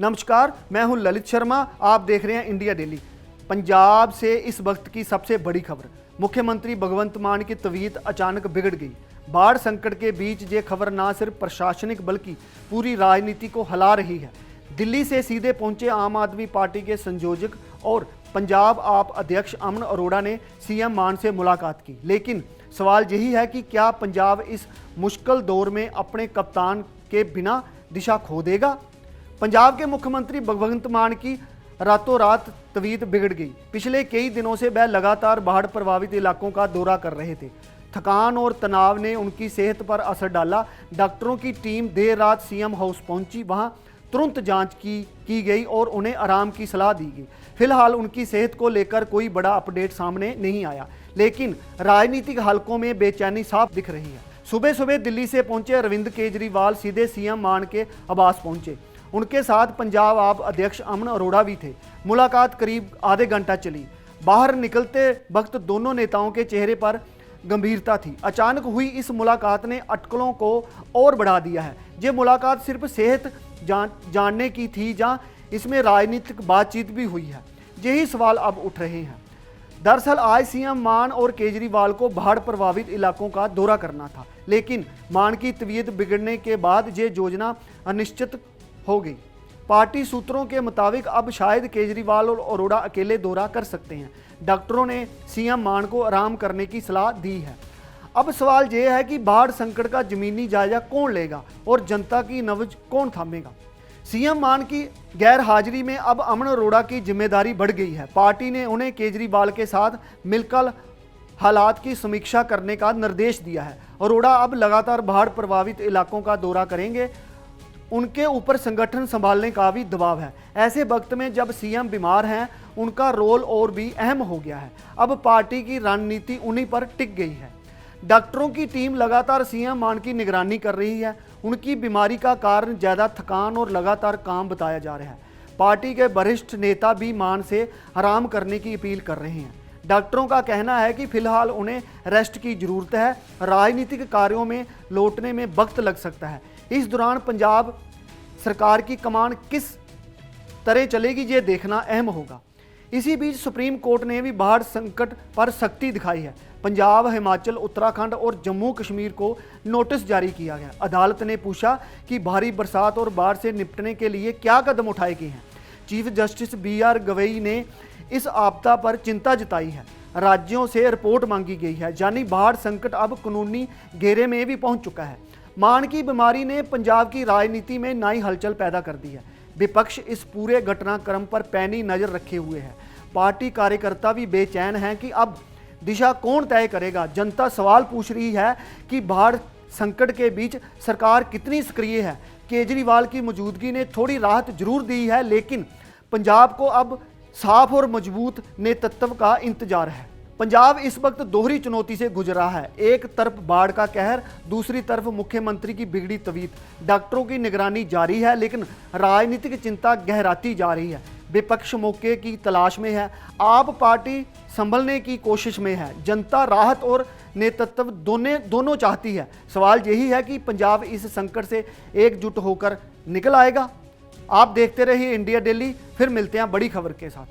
नमस्कार, मैं हूं ललित शर्मा। आप देख रहे हैं इंडिया डेली। पंजाब से इस वक्त की सबसे बड़ी खबर, मुख्यमंत्री भगवंत मान की तबीयत अचानक बिगड़ गई। बाढ़ संकट के बीच ये खबर न सिर्फ प्रशासनिक बल्कि पूरी राजनीति को हिला रही है। दिल्ली से सीधे पहुंचे आम आदमी पार्टी के संयोजक और पंजाब आप अध्यक्ष अमन अरोड़ा ने सीएम मान से मुलाकात की, लेकिन सवाल यही है कि क्या पंजाब इस मुश्किल दौर में अपने कप्तान के बिना दिशा खो देगा। पंजाब के मुख्यमंत्री भगवंत मान की रातों रात तबीयत बिगड़ गई। पिछले कई दिनों से वह लगातार बाढ़ प्रभावित इलाकों का दौरा कर रहे थे। थकान और तनाव ने उनकी सेहत पर असर डाला। डॉक्टरों की टीम देर रात सीएम हाउस पहुंची, वहां तुरंत जांच की गई और उन्हें आराम की सलाह दी गई। फिलहाल उनकी सेहत को लेकर कोई बड़ा अपडेट सामने नहीं आया, लेकिन राजनीतिक हलकों में बेचैनी साफ दिख रही है। सुबह सुबह दिल्ली से पहुंचे अरविंद केजरीवाल सीधे सीएम मान के आवास पहुंचे। उनके साथ पंजाब आप अध्यक्ष अमन अरोड़ा भी थे। मुलाकात करीब आधे घंटा चली। बाहर निकलते वक्त दोनों नेताओं के चेहरे पर गंभीरता थी। अचानक हुई इस मुलाकात ने अटकलों को और बढ़ा दिया है। ये मुलाकात सिर्फ सेहत जानने की थी या इसमें राजनीतिक बातचीत भी हुई है, यही सवाल अब उठ रहे हैं। दरअसल आज सीएम मान और केजरीवाल को बाढ़ प्रभावित इलाकों का दौरा करना था, लेकिन मान की तबीयत बिगड़ने के बाद ये योजना अनिश्चित हो गई। पार्टी सूत्रों के मुताबिक अब शायद केजरीवाल और अरोड़ा अकेले दौरा कर सकते हैं। डॉक्टरों ने सीएम मान को आराम करने की सलाह दी है। अब सवाल यह है कि बाढ़ संकट का जमीनी जायजा कौन लेगा और जनता की नब्ज कौन थामेगा। सीएम मान की गैर हाजिरी में अब अमन अरोड़ा की जिम्मेदारी बढ़ गई है। पार्टी ने उन्हें केजरीवाल के साथ मिलकर हालात की समीक्षा करने का निर्देश दिया है। अरोड़ा अब लगातार बाढ़ प्रभावित इलाकों का दौरा करेंगे। उनके ऊपर संगठन संभालने का भी दबाव है। ऐसे वक्त में जब सीएम बीमार हैं, उनका रोल और भी अहम हो गया है। अब पार्टी की रणनीति उन्हीं पर टिक गई है। डॉक्टरों की टीम लगातार सीएम मान की निगरानी कर रही है। उनकी बीमारी का कारण ज़्यादा थकान और लगातार काम बताया जा रहा है। पार्टी के वरिष्ठ नेता भी मान से आराम करने की अपील कर रहे हैं। डॉक्टरों का कहना है कि फिलहाल उन्हें रेस्ट की ज़रूरत है। राजनीतिक कार्यों में लौटने में वक्त लग सकता है। इस दौरान पंजाब सरकार की कमान किस तरह चलेगी, ये देखना अहम होगा। इसी बीच सुप्रीम कोर्ट ने भी बाढ़ संकट पर सख्ती दिखाई है। पंजाब, हिमाचल, उत्तराखंड और जम्मू कश्मीर को नोटिस जारी किया गया। अदालत ने पूछा कि भारी बरसात और बाढ़ से निपटने के लिए क्या कदम उठाए गए हैं। चीफ जस्टिस BR गवई ने इस आपदा पर चिंता जताई है। राज्यों से रिपोर्ट मांगी गई है, यानी बाढ़ संकट अब कानूनी घेरे में भी पहुंच चुका है। मान की बीमारी ने पंजाब की राजनीति में नई हलचल पैदा कर दी है। विपक्ष इस पूरे घटनाक्रम पर पैनी नज़र रखे हुए है। पार्टी कार्यकर्ता भी बेचैन हैं कि अब दिशा कौन तय करेगा। जनता सवाल पूछ रही है कि बाढ़ संकट के बीच सरकार कितनी सक्रिय है। केजरीवाल की मौजूदगी ने थोड़ी राहत जरूर दी है, लेकिन पंजाब को अब साफ और मजबूत नेतृत्व का इंतजार है। पंजाब इस वक्त दोहरी चुनौती से गुजर रहा है। एक तरफ बाढ़ का कहर, दूसरी तरफ मुख्यमंत्री की बिगड़ी तबीयत। डॉक्टरों की निगरानी जारी है, लेकिन राजनीतिक चिंता गहराती जा रही है। विपक्ष मौके की तलाश में है। आप पार्टी संभलने की कोशिश में है। जनता राहत और नेतृत्व दोनों चाहती है। सवाल यही है कि पंजाब इस संकट से एकजुट होकर निकल आएगा। आप देखते रहिए इंडिया डेली। फिर मिलते हैं बड़ी खबर के साथ।